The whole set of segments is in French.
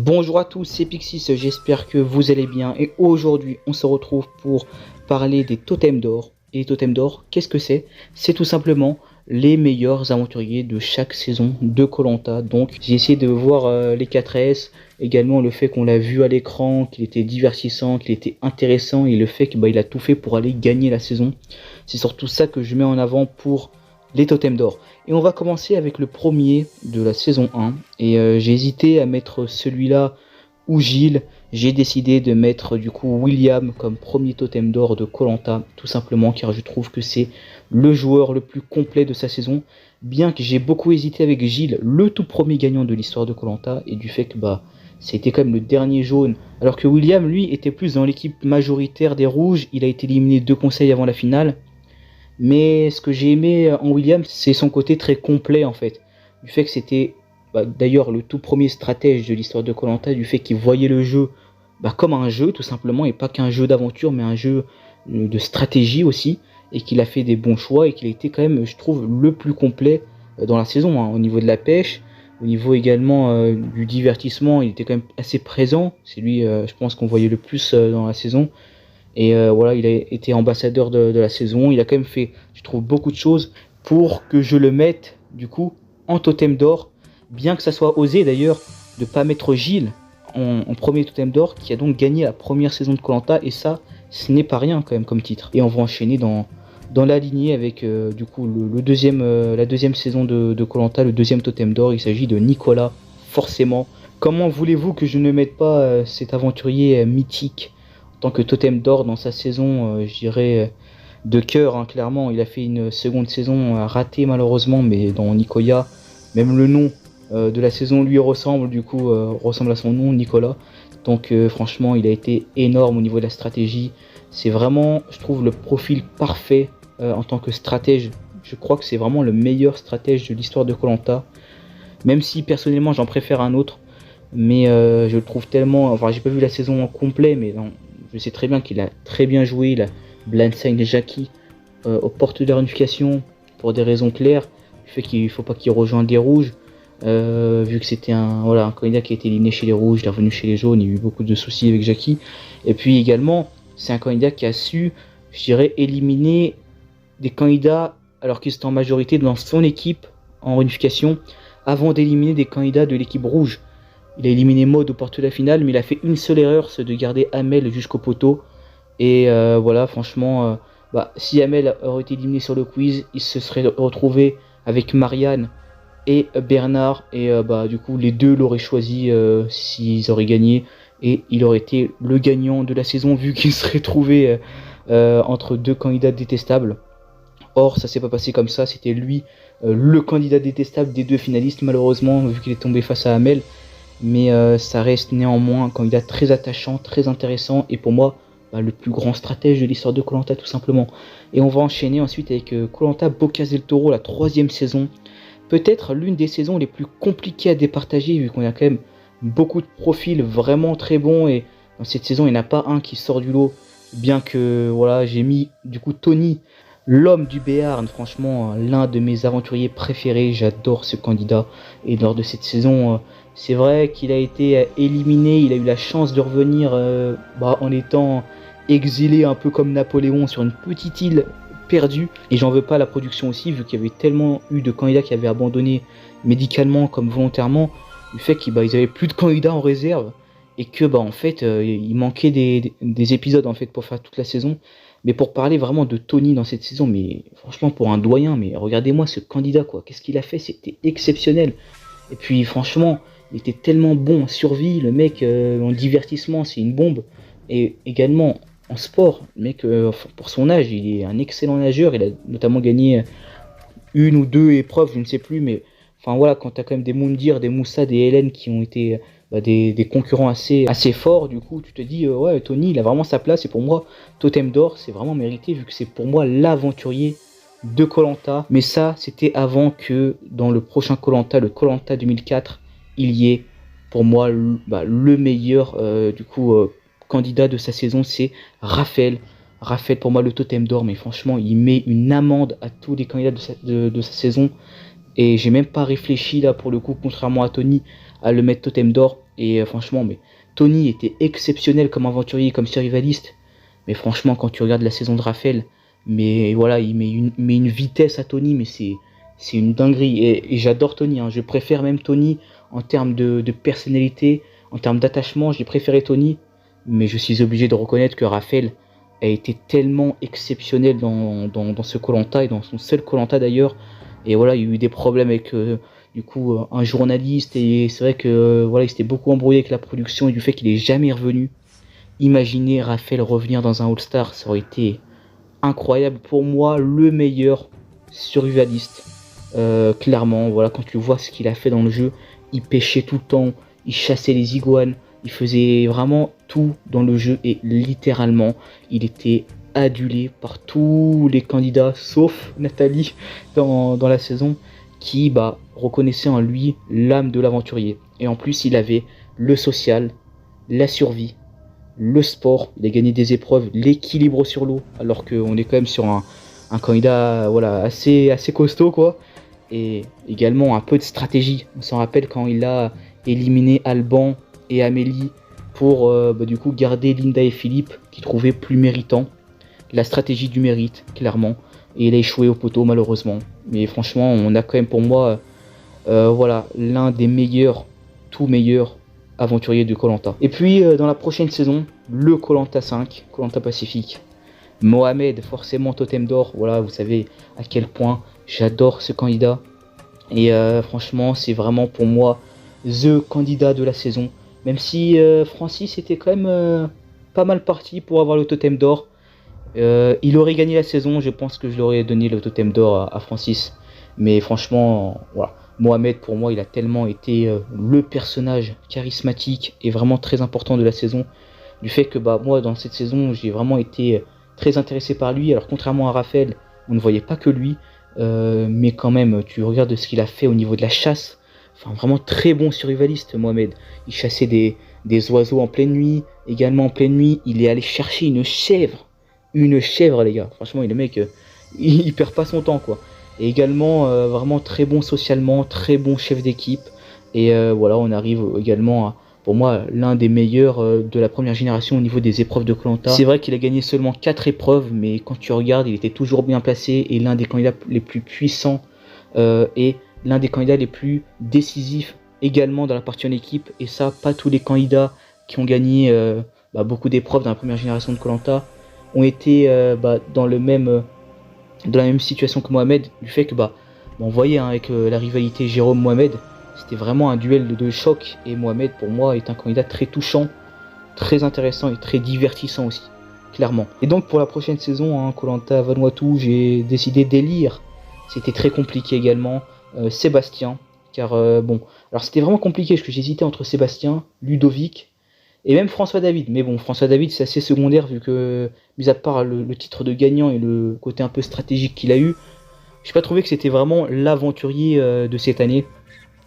Bonjour à tous, c'est Pixis, j'espère que vous allez bien et aujourd'hui on se retrouve pour parler des totems d'or. Et les totems d'or, qu'est-ce que c'est? C'est tout simplement les meilleurs aventuriers de chaque saison de koh. Donc j'ai essayé de voir les 4S, également le fait qu'on l'a vu à l'écran, qu'il était divertissant, qu'il était intéressant et le fait qu'il a tout fait pour aller gagner la saison. C'est surtout ça que je mets en avant pour les totems d'or. Et on va commencer avec le premier de la saison 1. Et j'ai hésité à mettre celui-là ou Gilles. J'ai décidé de mettre du coup William comme premier totem d'or de koh, tout simplement car je trouve que c'est le joueur le plus complet de sa saison. Bien que j'ai beaucoup hésité avec Gilles, le tout premier gagnant de l'histoire de koh, et du fait que c'était quand même le dernier jaune. Alors que William, lui, était plus dans l'équipe majoritaire des rouges. Il a été éliminé 2 conseils avant la finale. Mais ce que j'ai aimé en William, c'est son côté très complet en fait. Du fait que c'était d'ailleurs le tout premier stratège de l'histoire de koh, du fait qu'il voyait le jeu comme un jeu tout simplement, et pas qu'un jeu d'aventure, mais un jeu de stratégie aussi, et qu'il a fait des bons choix, et qu'il a été quand même, je trouve, le plus complet dans la saison, hein, au niveau de la pêche, au niveau également du divertissement, il était quand même assez présent. C'est lui, je pense, qu'on voyait le plus dans la saison. Et voilà, il a été ambassadeur de la saison. Il a quand même fait, je trouve, beaucoup de choses pour que je le mette, du coup, en totem d'or. Bien que ça soit osé, d'ailleurs, de ne pas mettre Gilles en premier totem d'or, qui a donc gagné la première saison de koh. Et ça, ce n'est pas rien, quand même, comme titre. Et on va enchaîner dans la lignée avec, du coup, la deuxième saison de koh, le deuxième totem d'or. Il s'agit de Nicolas, forcément. Comment voulez-vous que je ne mette pas cet aventurier mythique tant que totem d'or dans sa saison, je dirais, de cœur, hein, clairement. Il a fait une seconde saison ratée malheureusement, mais dans Nicoya, même le nom de la saison lui ressemble, du coup, ressemble à son nom, Nicolas. Donc franchement, il a été énorme au niveau de la stratégie. C'est vraiment, je trouve, le profil parfait en tant que stratège. Je crois que c'est vraiment le meilleur stratège de l'histoire de koh. Même si personnellement j'en préfère un autre. Mais je le trouve tellement... Enfin, j'ai pas vu la saison en complet, mais non, je sais très bien qu'il a très bien joué. Il a blindside Jackie aux portes de la réunification pour des raisons claires. Le fait qu'il ne faut pas qu'il rejoigne les rouges. Vu que c'était un candidat qui a été éliminé chez les rouges, il est revenu chez les jaunes, il y a eu beaucoup de soucis avec Jackie. Et puis également, c'est un candidat qui a su, je dirais, éliminer des candidats alors qu'ils étaient en majorité dans son équipe en réunification avant d'éliminer des candidats de l'équipe rouge. Il a éliminé Maud aux portes de la finale, mais il a fait une seule erreur, c'est de garder Amel jusqu'au poteau. Et voilà, franchement, si Amel aurait été éliminé sur le quiz, il se serait retrouvé avec Marianne et Bernard. Et du coup, les deux l'auraient choisi s'ils auraient gagné. Et il aurait été le gagnant de la saison, vu qu'il serait trouvé entre deux candidats détestables. Or, ça s'est pas passé comme ça, c'était lui le candidat détestable des deux finalistes, malheureusement, vu qu'il est tombé face à Amel. Mais ça reste néanmoins un candidat très attachant, très intéressant, et pour moi, le plus grand stratège de l'histoire de koh, tout simplement. Et on va enchaîner ensuite avec koh Bocas del Toro, la 3e saison. Peut-être l'une des saisons les plus compliquées à départager, vu qu'on a quand même beaucoup de profils vraiment très bons, et dans cette saison, il n'y en a pas un qui sort du lot, bien que voilà, j'ai mis du coup Tony, l'homme du Béarn, franchement, l'un de mes aventuriers préférés. J'adore ce candidat, et lors de cette saison... c'est vrai qu'il a été éliminé, il a eu la chance de revenir en étant exilé un peu comme Napoléon sur une petite île perdue. Et j'en veux pas à la production aussi, vu qu'il y avait tellement eu de candidats qui avaient abandonné médicalement comme volontairement, du fait qu'ils avaient plus de candidats en réserve, et que en fait il manquait des épisodes en fait pour faire toute la saison. Mais pour parler vraiment de Tony dans cette saison, mais franchement pour un doyen, mais regardez-moi ce candidat quoi, qu'est-ce qu'il a fait, c'était exceptionnel. Et puis franchement, il était tellement bon en survie, le mec en divertissement, c'est une bombe. Et également en sport, le mec, pour son âge, il est un excellent nageur. Il a notamment gagné une ou deux épreuves, je ne sais plus. Mais enfin voilà, quand tu as quand même des Moundir, des Moussa, des Hélène qui ont été des concurrents assez forts, du coup, tu te dis, ouais, Tony, il a vraiment sa place. Et pour moi, Totem d'Or, c'est vraiment mérité, vu que c'est pour moi l'aventurier de koh. Mais ça, c'était avant que dans le prochain koh, le koh 2004, il y ait pour moi le meilleur candidat de sa saison, c'est Raphaël. Raphaël, pour moi, le totem d'or, mais franchement, il met une amende à tous les candidats de sa saison. Et j'ai même pas réfléchi là pour le coup, contrairement à Tony, à le mettre totem d'or. Et franchement, mais Tony était exceptionnel comme aventurier, comme survivaliste. Mais franchement, quand tu regardes la saison de Raphaël, mais voilà, met une vitesse à Tony, mais c'est une dinguerie. Et j'adore Tony, hein. Je préfère même Tony en termes de personnalité, en termes d'attachement. J'ai préféré Tony, mais je suis obligé de reconnaître que Raphaël a été tellement exceptionnel dans ce koh et dans son seul koh d'ailleurs. Et voilà, il y a eu des problèmes avec un journaliste, et c'est vrai que voilà, il s'était beaucoup embrouillé avec la production et du fait qu'il est jamais revenu. Imaginez Raphaël revenir dans un All-Star, ça aurait été incroyable. Pour moi, le meilleur survivaliste. Clairement, voilà, quand tu vois ce qu'il a fait dans le jeu, il pêchait tout le temps, il chassait les iguanes, il faisait vraiment tout dans le jeu et littéralement, il était adulé par tous les candidats, sauf Nathalie dans la saison, qui reconnaissait en lui l'âme de l'aventurier. Et en plus, il avait le social, la survie, le sport, il a gagné des épreuves, l'équilibre sur l'eau, alors qu'on est quand même sur un candidat voilà, assez costaud, quoi. Et également un peu de stratégie. On s'en rappelle quand il a éliminé Alban et Amélie pour du coup garder Linda et Philippe, qui trouvaient plus méritants. La stratégie du mérite, clairement. Et il a échoué au poteau, malheureusement. Mais franchement, on a quand même pour moi voilà, l'un des meilleurs, tout meilleurs aventuriers de koh. Et puis dans la prochaine saison, le koh 5, koh Pacifique. Mohamed, forcément totem d'or. Voilà, vous savez à quel point j'adore ce candidat. Et franchement, c'est vraiment pour moi the candidat de la saison. Même si Francis était quand même pas mal parti pour avoir le totem d'or. Il aurait gagné la saison, je pense que je l'aurais donné le totem d'or à Francis. Mais franchement, voilà. Mohamed, pour moi, il a tellement été le personnage charismatique et vraiment très important de la saison. Du fait que moi, dans cette saison, j'ai vraiment été très intéressé par lui. Alors, contrairement à Raphaël, on ne voyait pas que lui. Mais quand même, tu regardes ce qu'il a fait au niveau de la chasse. Enfin, vraiment très bon survivaliste, Mohamed. Il chassait des oiseaux en pleine nuit. Également en pleine nuit, il est allé chercher une chèvre. Une chèvre, les gars. Franchement, le mec, il perd pas son temps, quoi. Et également, vraiment très bon socialement, très bon chef d'équipe. Et voilà, on arrive également à, pour moi, l'un des meilleurs de la première génération au niveau des épreuves de koh. C'est vrai qu'il a gagné seulement 4 épreuves, mais quand tu regardes, il était toujours bien placé et l'un des candidats les plus puissants et l'un des candidats les plus décisifs également dans la partie en équipe. Et ça, pas tous les candidats qui ont gagné beaucoup d'épreuves dans la première génération de koh ont été dans la même situation que Mohamed, du fait que on voyait avec la rivalité Jérôme-Mohamed, c'était vraiment un duel de choc, et Mohamed pour moi est un candidat très touchant, très intéressant et très divertissant aussi, clairement. Et donc pour la prochaine saison, koh Vanuatu, j'ai décidé d'élire, c'était très compliqué également, Sébastien, car alors c'était vraiment compliqué, parce que j'hésitais entre Sébastien, Ludovic, et même François David. Mais bon, François David, c'est assez secondaire, vu que, mis à part le titre de gagnant et le côté un peu stratégique qu'il a eu, j'ai pas trouvé que c'était vraiment l'aventurier de cette année.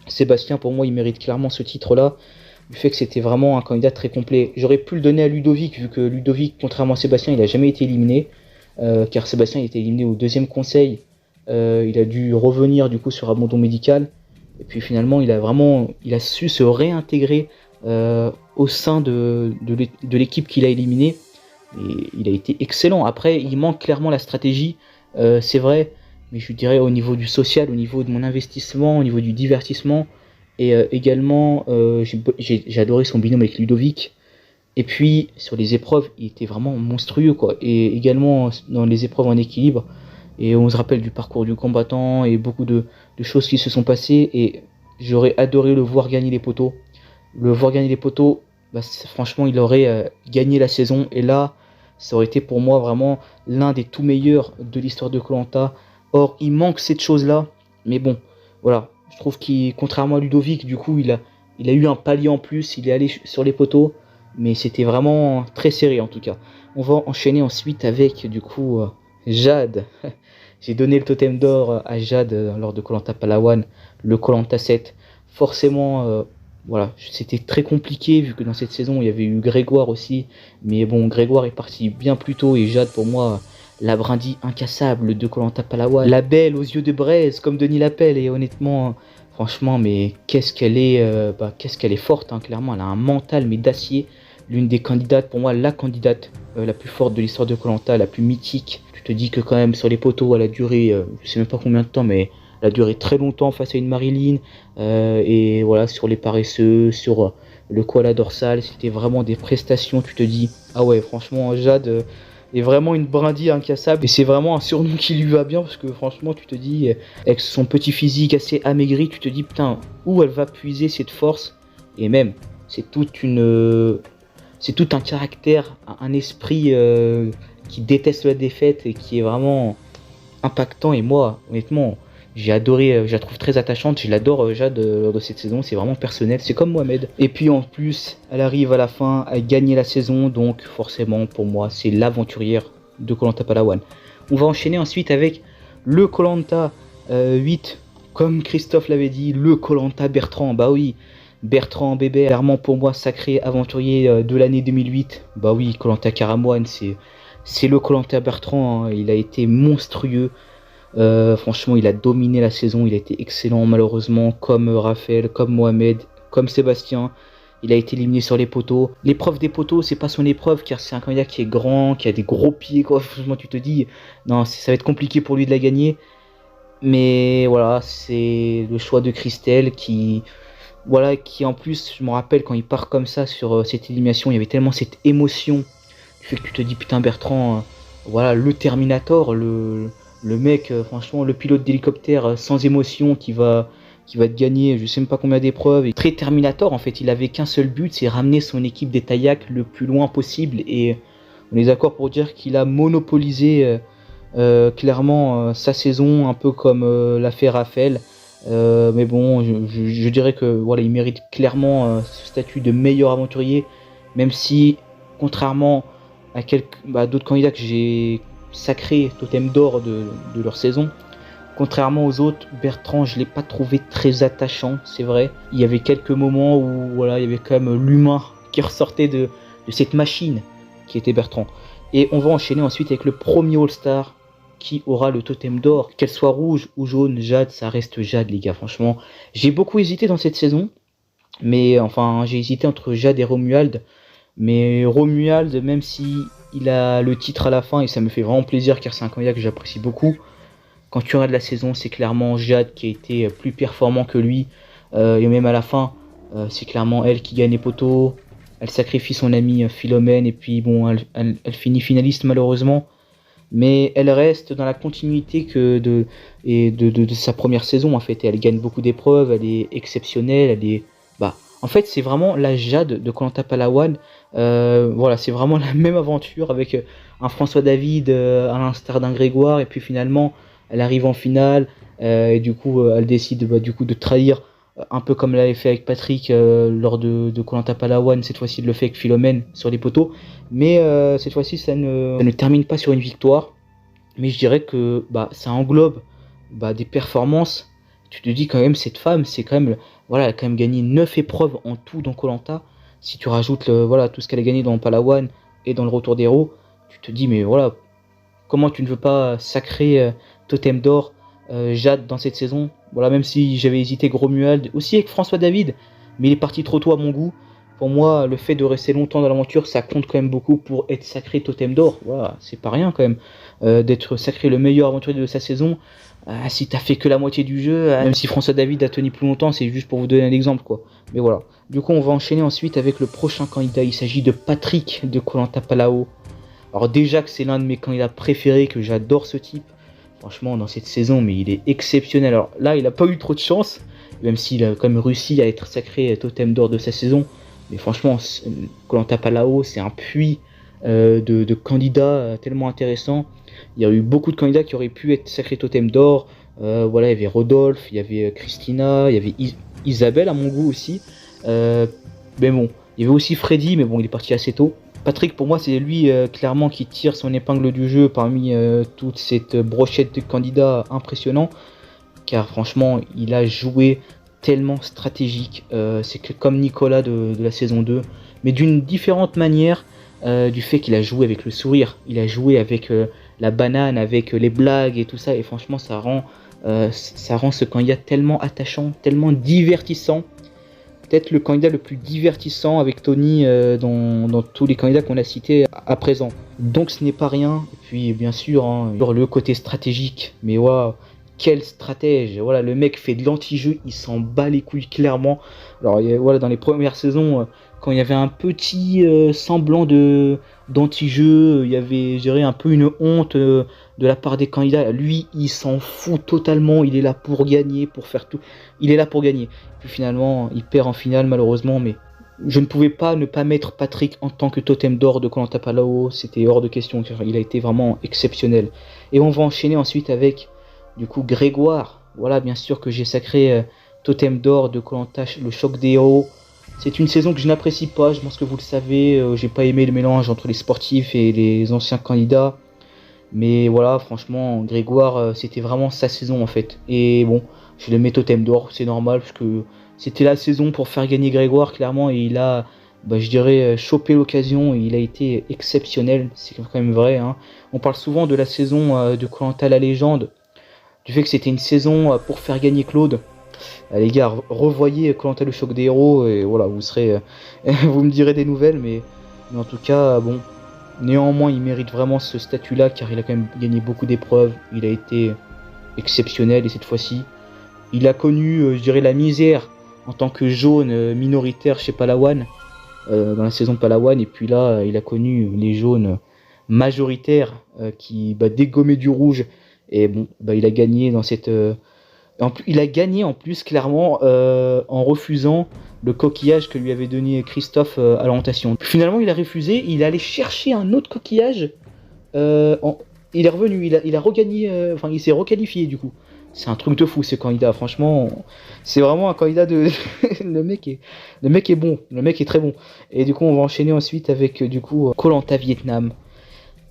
Sébastien, pour moi, il mérite clairement ce titre-là, du fait que c'était vraiment un candidat très complet. J'aurais pu le donner à Ludovic, vu que Ludovic, contrairement à Sébastien, il a jamais été éliminé, car Sébastien il a été éliminé au deuxième conseil. Il a dû revenir du coup sur abandon médical, et puis finalement, il a su se réintégrer au sein de l'équipe qu'il a éliminée, et il a été excellent. Après, il manque clairement la stratégie, c'est vrai, mais je dirais au niveau du social, au niveau de mon investissement, au niveau du divertissement, et également j'ai adoré son binôme avec Ludovic. Et puis sur les épreuves, il était vraiment monstrueux, quoi. Et également dans les épreuves en équilibre, et on se rappelle du parcours du combattant et beaucoup de choses qui se sont passées, et j'aurais adoré le voir gagner les poteaux. Franchement, il aurait gagné la saison. Et là, ça aurait été pour moi vraiment l'un des tout meilleurs de l'histoire de koh. Or, il manque cette chose-là. Mais bon, voilà. Je trouve qu'il, contrairement à Ludovic, du coup, il a eu un palier en plus. Il est allé sur les poteaux. Mais c'était vraiment très serré, en tout cas. On va enchaîner ensuite avec, du coup, Jade. J'ai donné le totem d'or à Jade lors de koh Palawan, le koh 7. Forcément... voilà, c'était très compliqué vu que dans cette saison il y avait eu Grégoire aussi, mais bon, Grégoire est parti bien plus tôt, et Jade pour moi, la brindille incassable de koh Palawan, la belle aux yeux de braise comme Denis l'appelle. Et honnêtement, Franchement, mais qu'est-ce qu'elle est forte, hein, clairement. Elle a un mental, mais d'acier. L'une des candidates, pour moi, la candidate la plus forte de l'histoire de koh, la plus mythique. Tu te dis que quand même, sur les poteaux, elle a duré, je sais même pas combien de temps, mais elle a duré très longtemps face à une Marilyn. Et voilà, sur les paresseux, sur le koala dorsal, c'était vraiment des prestations. Tu te dis, ah ouais, franchement, Jade est vraiment une brindille incassable. Et c'est vraiment un surnom qui lui va bien, parce que franchement, tu te dis, avec son petit physique assez amaigri, tu te dis, putain, où elle va puiser cette force. Et même, c'est c'est tout un caractère, un esprit qui déteste la défaite et qui est vraiment impactant. Et moi, honnêtement, j'ai adoré, je la trouve très attachante, je l'adore Jade lors de cette saison, c'est vraiment personnel, c'est comme Mohamed. Et puis en plus, elle arrive à la fin à gagner la saison, donc forcément pour moi, c'est l'aventurière de koh Palawan. On va enchaîner ensuite avec le koh 8, comme Christophe l'avait dit, le koh Bertrand, bah oui. Bertrand Bébé, clairement pour moi sacré aventurier de l'année 2008. Bah oui, koh Karamoan, c'est le koh Bertrand, hein. Il a été monstrueux. Franchement, il a dominé la saison, il a été excellent malheureusement, comme Raphaël, comme Mohamed, comme Sébastien. Il a été éliminé sur les poteaux. L'épreuve des poteaux, c'est pas son épreuve, car c'est un candidat qui est grand, qui a des gros pieds, quoi. Franchement, tu te dis, non, ça va être compliqué pour lui de la gagner. Mais voilà, c'est le choix de Christelle qui en plus, je me rappelle quand il part comme ça sur cette élimination, il y avait tellement cette émotion du fait que tu te dis, putain, Bertrand, voilà, le Terminator, le mec, franchement, le pilote d'hélicoptère sans émotion qui va te gagner je sais même pas combien d'épreuves. Et très Terminator, en fait, il avait qu'un seul but, c'est ramener son équipe des Taillacs le plus loin possible. Et on est d'accord pour dire qu'il a monopolisé clairement sa saison, un peu comme l'a fait Raphaël. Mais bon, je dirais que voilà, il mérite clairement ce statut de meilleur aventurier, même si, contrairement à d'autres candidats que j'ai sacrés totem d'or de leur saison, contrairement aux autres, Bertrand, je l'ai pas trouvé très attachant, c'est vrai. Il y avait quelques moments où voilà, il y avait quand même l'humain qui ressortait de cette machine qui était Bertrand. Et on va enchaîner ensuite avec le premier All-Star qui aura le totem d'or. Qu'elle soit rouge ou jaune, Jade, ça reste Jade, les gars. Franchement, j'ai beaucoup hésité dans cette saison. Mais enfin, j'ai hésité entre Jade et Romuald. Mais Romuald, même si il a le titre à la fin, et ça me fait vraiment plaisir car c'est un candidat que j'apprécie beaucoup, quand tu regardes la saison, c'est clairement Jade qui a été plus performant que lui. Et même à la fin, c'est clairement elle qui gagne les poteaux. Elle sacrifie son ami Philomène et puis bon, elle finit finaliste malheureusement. Mais elle reste dans la continuité de sa première saison en fait. Elle gagne beaucoup d'épreuves, elle est exceptionnelle, elle est... en fait, c'est vraiment la Jade de koh Palawan. Voilà, c'est vraiment la même aventure avec un François David à l'instar d'un Grégoire. Et puis finalement, elle arrive en finale. Et du coup, elle décide de trahir, un peu comme elle l'avait fait avec Patrick lors de koh Palawan. Cette fois-ci, elle le fait avec Philomène sur les poteaux. Mais cette fois-ci, ça ne termine pas sur une victoire. Mais je dirais que ça englobe des performances. Tu te dis quand même, cette femme, c'est quand même... Voilà, elle a quand même gagné 9 épreuves en tout dans koh. Si tu rajoutes tout ce qu'elle a gagné dans Palawan et dans le retour des héros, tu te dis, mais voilà, comment tu ne veux pas sacrer totem d'or Jade dans cette saison. Voilà, même si j'avais hésité avec Romuald, aussi avec François David, mais il est parti trop tôt à mon goût. Pour moi, le fait de rester longtemps dans l'aventure, ça compte quand même beaucoup pour être sacré totem d'or. Voilà, c'est pas rien quand même d'être sacré le meilleur aventurier de sa saison. Si t'as fait que la moitié du jeu, même si François David a tenu plus longtemps, c'est juste pour vous donner un exemple quoi. Mais voilà. Du coup, on va enchaîner ensuite avec le prochain candidat. Il s'agit de Patrick de koh Palao. Alors déjà que c'est l'un de mes candidats préférés, que j'adore ce type. Franchement, dans cette saison, mais il est exceptionnel. Alors là, il a pas eu trop de chance, même s'il a quand même réussi à être sacré totem d'or de sa saison. Mais franchement, koh Palao, c'est un puits de candidats tellement intéressants. Il y a eu beaucoup de candidats qui auraient pu être sacrés totem d'or. Voilà, il y avait Rodolphe, il y avait Christina, il y avait Isabelle à mon goût aussi. Mais bon, il y avait aussi Freddy, mais bon, il est parti assez tôt. Patrick, pour moi, c'est lui clairement qui tire son épingle du jeu parmi toute cette brochette de candidats impressionnants. Car franchement, il a joué tellement stratégique. C'est que comme Nicolas de la saison 2, mais d'une différente manière. Du fait qu'il a joué avec le sourire, il a joué avec la banane, avec les blagues et tout ça, et franchement ça rend Ça rend ce candidat tellement attachant, tellement divertissant. Peut-être le candidat le plus divertissant avec Tony dans tous les candidats qu'on a cités à présent. Donc ce n'est pas rien. Et puis bien sûr, hein, le côté stratégique. Mais waouh, quel stratège. Voilà, le mec fait de l'anti-jeu, il s'en bat les couilles clairement. Alors voilà, dans les premières saisons, quand il y avait un petit semblant d'anti-jeu, il y avait, je dirais, un peu une honte de la part des candidats. Lui, il s'en fout totalement. Il est là pour gagner, pour faire tout. Il est là pour gagner. Puis finalement, il perd en finale malheureusement, mais je ne pouvais pas ne pas mettre Patrick en tant que totem d'or de Koh Lanta Palau. C'était hors de question. Il a été vraiment exceptionnel. Et on va enchaîner ensuite avec, du coup, Grégoire. Voilà, bien sûr que j'ai sacré totem d'or de Koh Lanta, le choc des héros. C'est une saison que je n'apprécie pas, je pense que vous le savez. J'ai pas aimé le mélange entre les sportifs et les anciens candidats. Mais voilà, franchement, Grégoire, c'était vraiment sa saison en fait. Et bon, je le mets totem d'or, c'est normal, parce que c'était la saison pour faire gagner Grégoire, clairement. Et il a, je dirais, chopé l'occasion. Et il a été exceptionnel, c'est quand même vrai. Hein. On parle souvent de la saison de Koh Lanta la légende, du fait que c'était une saison pour faire gagner Claude. Les gars, revoyez Koh Lanta le choc des héros et voilà, vous serez, vous me direz des nouvelles, mais en tout cas, bon, néanmoins, il mérite vraiment ce statut-là car il a quand même gagné beaucoup d'épreuves. Il a été exceptionnel et cette fois-ci, il a connu, je dirais, la misère en tant que jaune minoritaire chez Palawan dans la saison de Palawan et puis là, il a connu les jaunes majoritaires qui dégommaient du rouge et bon, il a gagné dans cette il a gagné en plus clairement en refusant le coquillage que lui avait donné Christophe à l'orientation. Finalement il a refusé, il est allé chercher un autre coquillage, il est revenu, il a regagné, il s'est requalifié du coup. C'est un truc de fou ce candidat, franchement, c'est vraiment un candidat de... le mec est bon, le mec est très bon. Et du coup on va enchaîner ensuite avec du coup Koh Lanta Vietnam.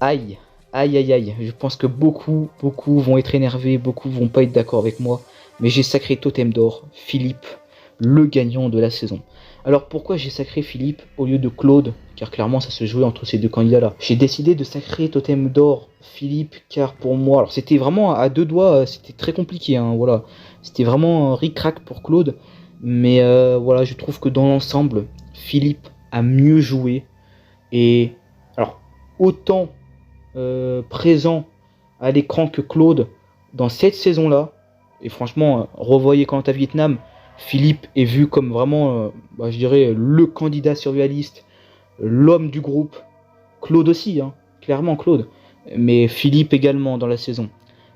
Aïe, aïe aïe aïe, je pense que beaucoup vont être énervés, beaucoup vont pas être d'accord avec moi. Mais j'ai sacré totem d'or, Philippe, le gagnant de la saison. Alors pourquoi j'ai sacré Philippe au lieu de Claude? Car clairement ça se jouait entre ces deux candidats là. J'ai décidé de sacrer totem d'or Philippe car pour moi, alors c'était vraiment à deux doigts, c'était très compliqué, hein, voilà. C'était vraiment ric-rac pour Claude. Mais voilà, je trouve que dans l'ensemble, Philippe a mieux joué. Et alors, autant présent à l'écran que Claude dans cette saison là. Et franchement, revoyez Koh Lanta Vietnam, Philippe est vu comme vraiment, je dirais, le candidat survivaliste, l'homme du groupe. Claude aussi, hein, clairement Claude. Mais Philippe également dans la saison.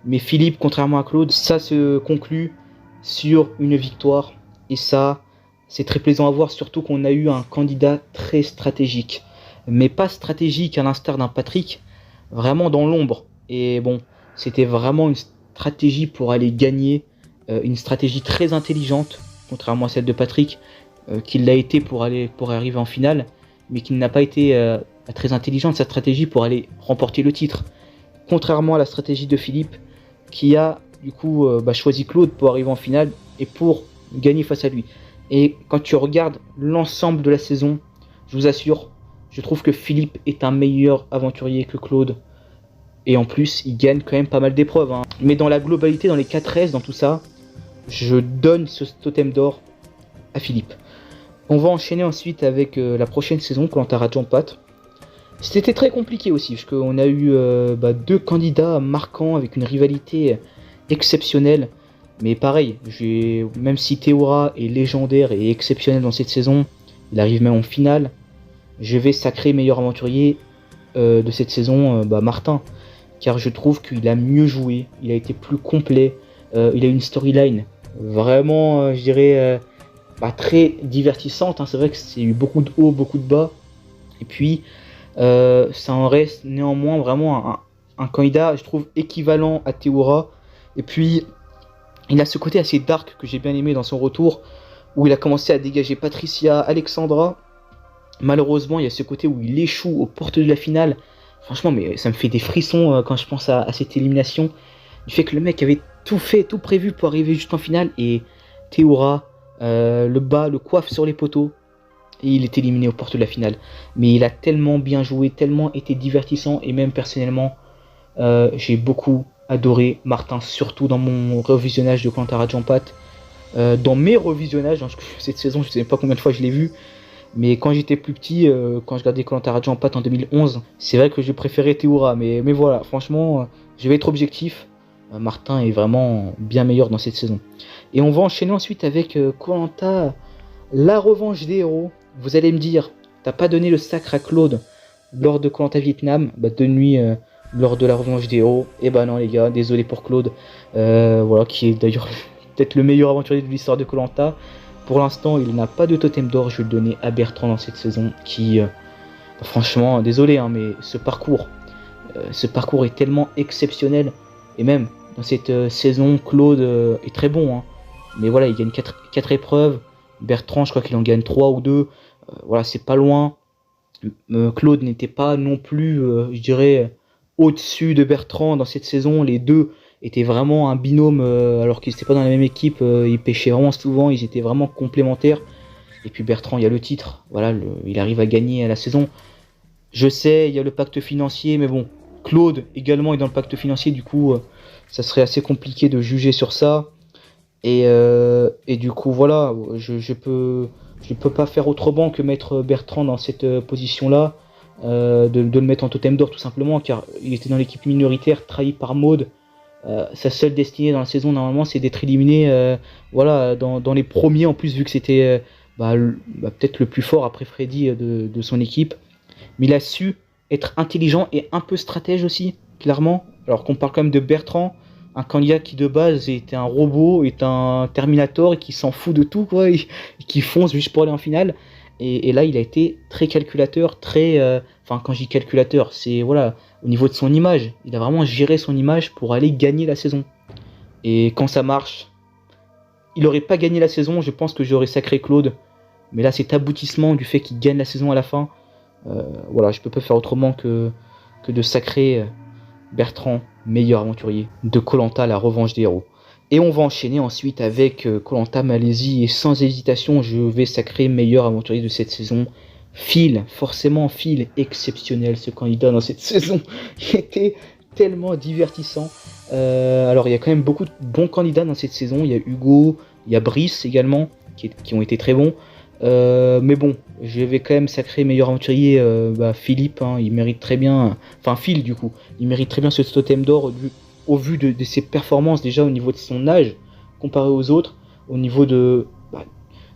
Mais Philippe, contrairement à Claude, ça se conclut sur une victoire. Et ça, c'est très plaisant à voir, surtout qu'on a eu un candidat très stratégique. Mais pas stratégique à l'instar d'un Patrick, vraiment dans l'ombre. Et bon, c'était vraiment une stratégie pour aller gagner, une stratégie très intelligente, contrairement à celle de Patrick, qui l'a été pour arriver en finale, mais qui n'a pas été très intelligente, sa stratégie pour aller remporter le titre. Contrairement à la stratégie de Philippe, qui a du coup choisi Claude pour arriver en finale et pour gagner face à lui. Et quand tu regardes l'ensemble de la saison, je vous assure, je trouve que Philippe est un meilleur aventurier que Claude. Et en plus, il gagne quand même pas mal d'épreuves. Hein. Mais dans la globalité, dans les 4S, dans tout ça, je donne ce totem d'or à Philippe. On va enchaîner ensuite avec la prochaine saison, Koh Lanta Rajampat. C'était très compliqué aussi, parce qu'on a eu deux candidats marquants avec une rivalité exceptionnelle. Mais pareil, même si Théora est légendaire et exceptionnel dans cette saison, il arrive même en finale, je vais sacrer meilleur aventurier de cette saison, Martin. Car je trouve qu'il a mieux joué, il a été plus complet, il a une storyline vraiment, je dirais, très divertissante. Hein. C'est vrai que c'est eu beaucoup de hauts, beaucoup de bas. Et puis, ça en reste néanmoins vraiment un candidat, je trouve, équivalent à Théora. Et puis, il a ce côté assez dark que j'ai bien aimé dans son retour, où il a commencé à dégager Patricia, Alexandra. Malheureusement, il y a ce côté où il échoue aux portes de la finale. Franchement, mais ça me fait des frissons quand je pense à cette élimination. Du fait que le mec avait tout fait, tout prévu pour arriver juste en finale. Et Théora le coiffe sur les poteaux. Et il est éliminé aux portes de la finale. Mais il a tellement bien joué, tellement été divertissant. Et même personnellement, j'ai beaucoup adoré Martin, surtout dans mon revisionnage de Koh-Lanta Rajampat. Dans mes revisionnages, hein, cette saison, je ne sais pas combien de fois je l'ai vu, mais quand j'étais plus petit, quand je regardais Koh-Lanta Rajampat en 2011, c'est vrai que j'ai préféré Théoura, mais voilà, franchement, je vais être objectif. Martin est vraiment bien meilleur dans cette saison. Et on va enchaîner ensuite avec Koh-Lanta, la revanche des héros. Vous allez me dire, t'as pas donné le sacre à Claude lors de Koh-Lanta Vietnam, de nuit lors de la revanche des héros. Et bah non les gars, désolé pour Claude, voilà, qui est d'ailleurs peut-être le meilleur aventurier de l'histoire de Koh-Lanta. Pour l'instant, il n'a pas de totem d'or, je vais le donner à Bertrand dans cette saison, qui, franchement, désolé, hein, mais ce parcours est tellement exceptionnel, et même dans cette saison, Claude est très bon, hein. Mais voilà, il gagne 4 épreuves. Bertrand, je crois qu'il en gagne 3 ou 2. Voilà, c'est pas loin. Claude n'était pas non plus, je dirais, au-dessus de Bertrand dans cette saison. Les deux étaient vraiment un binôme, alors qu'ils n'étaient pas dans la même équipe. Ils pêchaient vraiment souvent, ils étaient vraiment complémentaires. Et puis Bertrand, il y a le titre. Voilà, il arrive à gagner à la saison. Je sais, il y a le pacte financier, mais bon, Claude également est dans le pacte financier, du coup, ça serait assez compliqué de juger sur ça. Et du coup, voilà, je peux pas faire autrement que mettre Bertrand dans cette position-là, de le mettre en totem d'or tout simplement, car il était dans l'équipe minoritaire, trahi par Maud. Sa seule destinée dans la saison, normalement, c'est d'être éliminé voilà, dans les premiers, en plus, vu que c'était peut-être le plus fort après Freddy de son équipe. Mais il a su être intelligent et un peu stratège aussi, clairement. Alors qu'on parle quand même de Bertrand, un candidat qui de base était un robot, est un Terminator et qui s'en fout de tout, quoi, et qui fonce juste pour aller en finale. Et là, il a été très calculateur, quand je dis calculateur, c'est voilà, au niveau de son image. Il a vraiment géré son image pour aller gagner la saison. Et quand ça marche, il n'aurait pas gagné la saison, je pense que j'aurais sacré Claude. Mais là, cet aboutissement du fait qu'il gagne la saison à la fin, voilà, je peux pas faire autrement que de sacrer Bertrand, meilleur aventurier de Koh-Lanta, la revanche des héros. Et on va enchaîner ensuite avec Koh-Lanta Malaisie, et sans hésitation, je vais sacrer meilleur aventurier de cette saison, Phil. Forcément, Phil, exceptionnel ce candidat dans cette saison. Il était tellement divertissant. Alors, il y a quand même beaucoup de bons candidats dans cette saison. Il y a Hugo, il y a Brice également, qui ont été très bons. Mais bon, je vais quand même sacrer meilleur aventurier Philippe, hein, il mérite très bien, enfin Phil du coup, il mérite très bien ce totem d'or au vu de ses performances, déjà au niveau de son âge comparé aux autres, au niveau de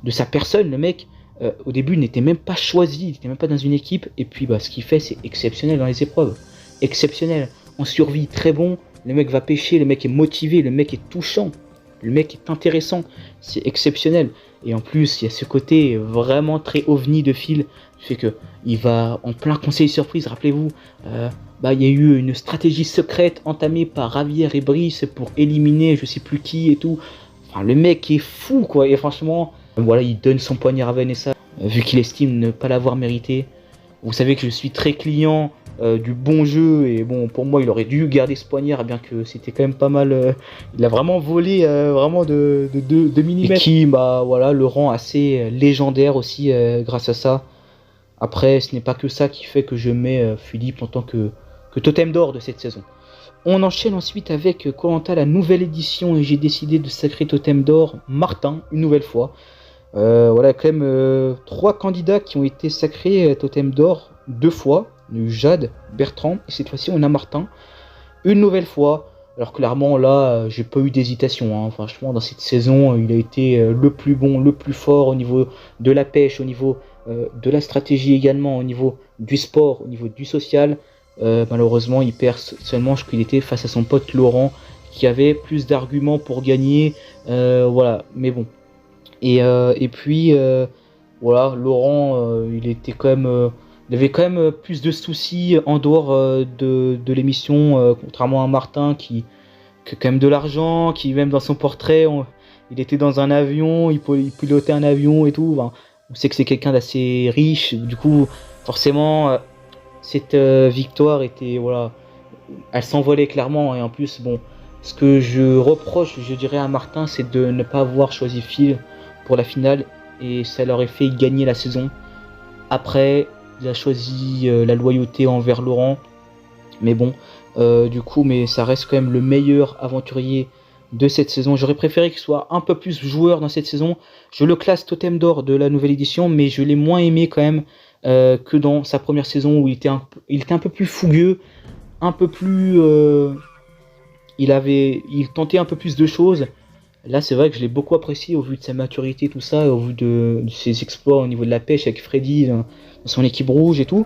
sa personne. Le mec au début n'était même pas choisi, il n'était même pas dans une équipe, et puis ce qu'il fait c'est exceptionnel dans les épreuves, exceptionnel, en survie très bon, le mec va pêcher, le mec est motivé, le mec est touchant, le mec est intéressant, c'est exceptionnel. Et en plus, il y a ce côté vraiment très ovni de Phil, qui fait qu'il va en plein conseil surprise. Rappelez-vous, il y a eu une stratégie secrète entamée par Ravière et Brice pour éliminer je sais plus qui et tout. Enfin, le mec est fou, quoi. Et franchement, voilà, il donne son poignard à Vanessa, vu qu'il estime ne pas l'avoir mérité. Vous savez que je suis très client du bon jeu, et bon, pour moi il aurait dû garder ce poignard, bien que c'était quand même pas mal, il a vraiment volé vraiment de millimètres, et qui le rend assez légendaire aussi grâce à ça. Après, ce n'est pas que ça qui fait que je mets Philippe en tant que totem d'or de cette saison. On enchaîne ensuite avec Koh-Lanta, la nouvelle édition, et j'ai décidé de sacrer totem d'or Martin une nouvelle fois. Voilà, quand même 3 candidats qui ont été sacrés totem d'or 2 fois. On a eu Jade, Bertrand, et cette fois-ci on a Martin une nouvelle fois. Alors clairement là, j'ai pas eu d'hésitation, hein. Franchement, dans cette saison, il a été le plus bon, le plus fort au niveau de la pêche, au niveau de la stratégie également, au niveau du sport, au niveau du social. Malheureusement, il perd seulement, je crois qu'il était face à son pote Laurent, qui avait plus d'arguments pour gagner. Voilà, mais bon. Et puis voilà, Laurent, il était quand même, il avait quand même plus de soucis en dehors de l'émission, contrairement à Martin qui a quand même de l'argent, qui même dans son portrait, il était dans un avion, il pilotait un avion et tout. Enfin, on sait que c'est quelqu'un d'assez riche, du coup forcément cette victoire était, voilà, elle s'envolait clairement. Et en plus, bon, ce que je reproche, je dirais, à Martin, c'est de ne pas avoir choisi Phil pour la finale, et ça leur aurait fait gagner la saison. Après, il a choisi la loyauté envers Laurent, mais bon, Du coup, mais ça reste quand même le meilleur aventurier de cette saison. J'aurais préféré qu'il soit un peu plus joueur dans cette saison. Je le classe totem d'or de la nouvelle édition, mais je l'ai moins aimé quand même que dans sa première saison où il était un peu plus fougueux, un peu plus... il tentait un peu plus de choses. Là, c'est vrai que je l'ai beaucoup apprécié au vu de sa maturité, tout ça, au vu de ses exploits au niveau de la pêche avec Freddy dans son équipe rouge et tout.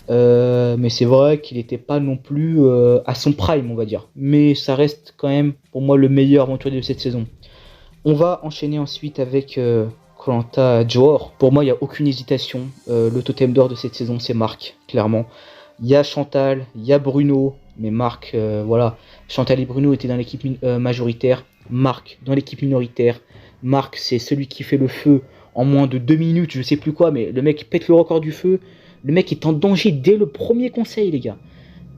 Mais c'est vrai qu'il n'était pas non plus à son prime, on va dire. Mais ça reste quand même pour moi le meilleur aventurier de cette saison. On va enchaîner ensuite avec koh Johor. Pour moi, il n'y a aucune hésitation. Le totem d'or de cette saison, c'est Marc, clairement. Il y a Chantal, il y a Bruno, mais Marc, voilà. Chantal et Bruno étaient dans l'équipe majoritaire. Marc dans l'équipe minoritaire. Marc, c'est celui qui fait le feu en moins de 2 minutes, je sais plus quoi, mais le mec pète le record du feu. Le mec est en danger dès le premier conseil, les gars.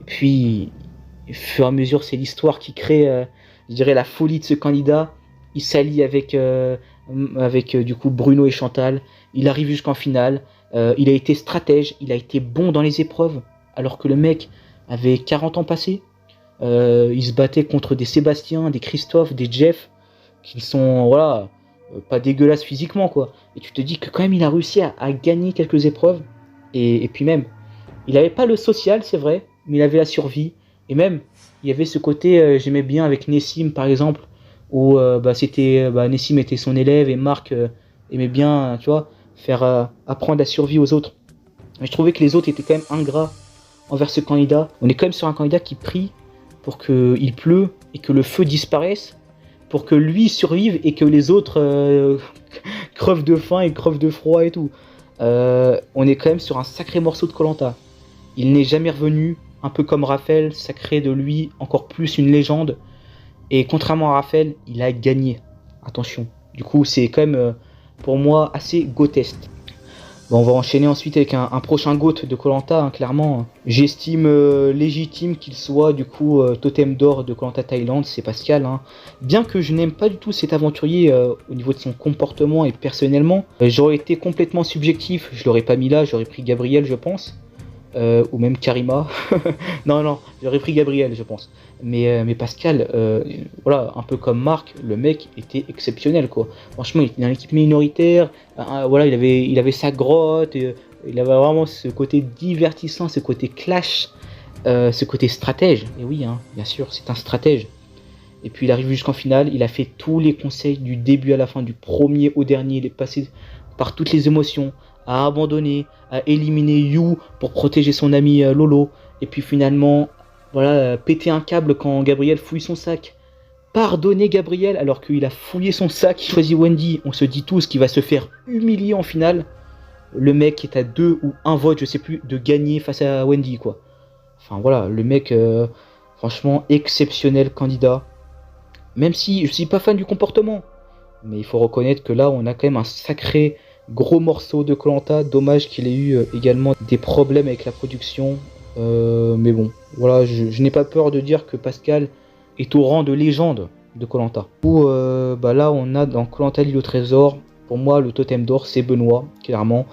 Et puis, au fur et à mesure, c'est l'histoire qui crée, je dirais, la folie de ce candidat. Il s'allie avec du coup Bruno et Chantal. Il arrive jusqu'en finale. Il a été stratège, il a été bon dans les épreuves, alors que le mec avait 40 ans passés. Il se battait contre des Sébastien, des Christophe, des Jeff, qui sont, voilà, pas dégueulasses physiquement, quoi. Et tu te dis que quand même, il a réussi à gagner quelques épreuves. Et puis même, il n'avait pas le social, c'est vrai, mais il avait la survie. Et même, il y avait ce côté, j'aimais bien avec Nessim, par exemple, où Nessim était son élève et Marc aimait bien, tu vois, faire apprendre la survie aux autres. Mais je trouvais que les autres étaient quand même ingrats envers ce candidat. On est quand même sur un candidat qui prie pour qu'il pleut et que le feu disparaisse, pour que lui survive et que les autres crevent de faim et crevent de froid et tout. On est quand même sur un sacré morceau de koh. Il n'est jamais revenu, un peu comme Raphaël, ça crée de lui encore plus une légende. Et contrairement à Raphaël, il a gagné. Attention. Du coup, c'est quand même pour moi assez gotheste. Bon, on va enchaîner ensuite avec un prochain GOAT de koh, hein, clairement. J'estime légitime qu'il soit du coup totem d'or de koh Thaïlande, c'est Pascal. Hein. Bien que je n'aime pas du tout cet aventurier au niveau de son comportement et personnellement, j'aurais été complètement subjectif, je l'aurais pas mis là, j'aurais pris Gabriel je pense. Ou même Karima. non, j'aurais pris Gabriel, je pense. Mais Pascal, voilà, un peu comme Marc, le mec était exceptionnel, quoi. Franchement, il était dans l'équipe minoritaire. Voilà, il avait sa grotte. Il avait vraiment ce côté divertissant, ce côté clash, ce côté stratège. Et oui, hein, bien sûr, c'est un stratège. Et puis il arrive jusqu'en finale. Il a fait tous les conseils du début à la fin, du premier au dernier. Il est passé par toutes les émotions, à abandonner, à éliminer Yu pour protéger son ami Lolo, et puis finalement, voilà, péter un câble quand Gabriel fouille son sac, pardonner Gabriel alors qu'il a fouillé son sac, il choisit Wendy, on se dit tous qu'il va se faire humilier en finale, le mec est à 2 ou 1 vote, je sais plus, de gagner face à Wendy, quoi. Enfin voilà, le mec, franchement, exceptionnel candidat, même si je suis pas fan du comportement, mais il faut reconnaître que là, on a quand même un sacré gros morceau de koh. Dommage qu'il ait eu également des problèmes avec la production. Mais bon, voilà, je n'ai pas peur de dire que Pascal est au rang de légende de koh. Là, on a dans koh l'île au trésor, pour moi, le totem d'or, c'est Benoît, clairement.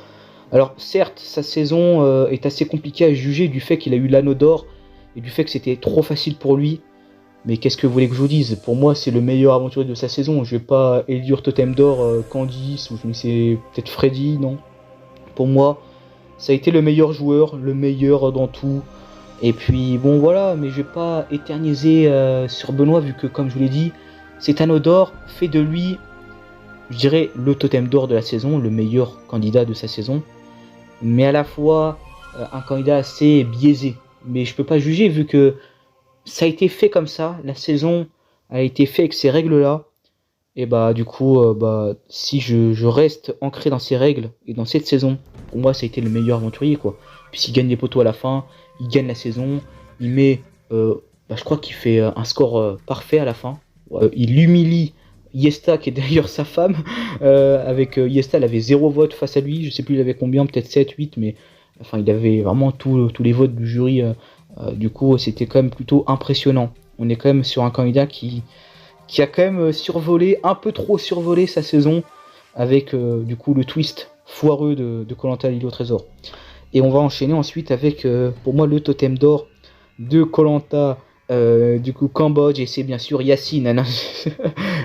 Alors, certes, sa saison est assez compliquée à juger du fait qu'il a eu l'anneau d'or et du fait que c'était trop facile pour lui. Mais qu'est-ce que vous voulez que je vous dise? Pour moi, c'est le meilleur aventurier de sa saison. Je vais pas élire totem d'or Candice ou je ne sais, peut-être Freddy, non. Pour moi, ça a été le meilleur joueur, le meilleur dans tout. Et puis, bon, voilà, mais je vais pas éterniser sur Benoît, vu que, comme je vous l'ai dit, cet anneau d'or fait de lui, je dirais, le totem d'or de la saison, le meilleur candidat de sa saison. Mais à la fois, un candidat assez biaisé. Mais je peux pas juger, vu que ça a été fait comme ça, la saison a été faite avec ces règles-là, et bah du coup, si je reste ancré dans ces règles et dans cette saison, pour moi ça a été le meilleur aventurier, quoi. Puis s'il gagne les poteaux à la fin, il gagne la saison, il met, je crois qu'il fait un score parfait à la fin, il humilie Yesta qui est d'ailleurs sa femme, avec Yesta elle avait 0 vote face à lui, je sais plus il avait combien, peut-être 7, 8, mais enfin il avait vraiment tous les votes du jury. Du coup, c'était quand même plutôt impressionnant. On est quand même sur un candidat qui a quand même survolé, un peu trop survolé sa saison, avec du coup le twist foireux de koh l'île au trésor. Et on va enchaîner ensuite avec, pour moi, le totem d'or de koh du coup Cambodge, et c'est bien sûr Yacine. Ah non,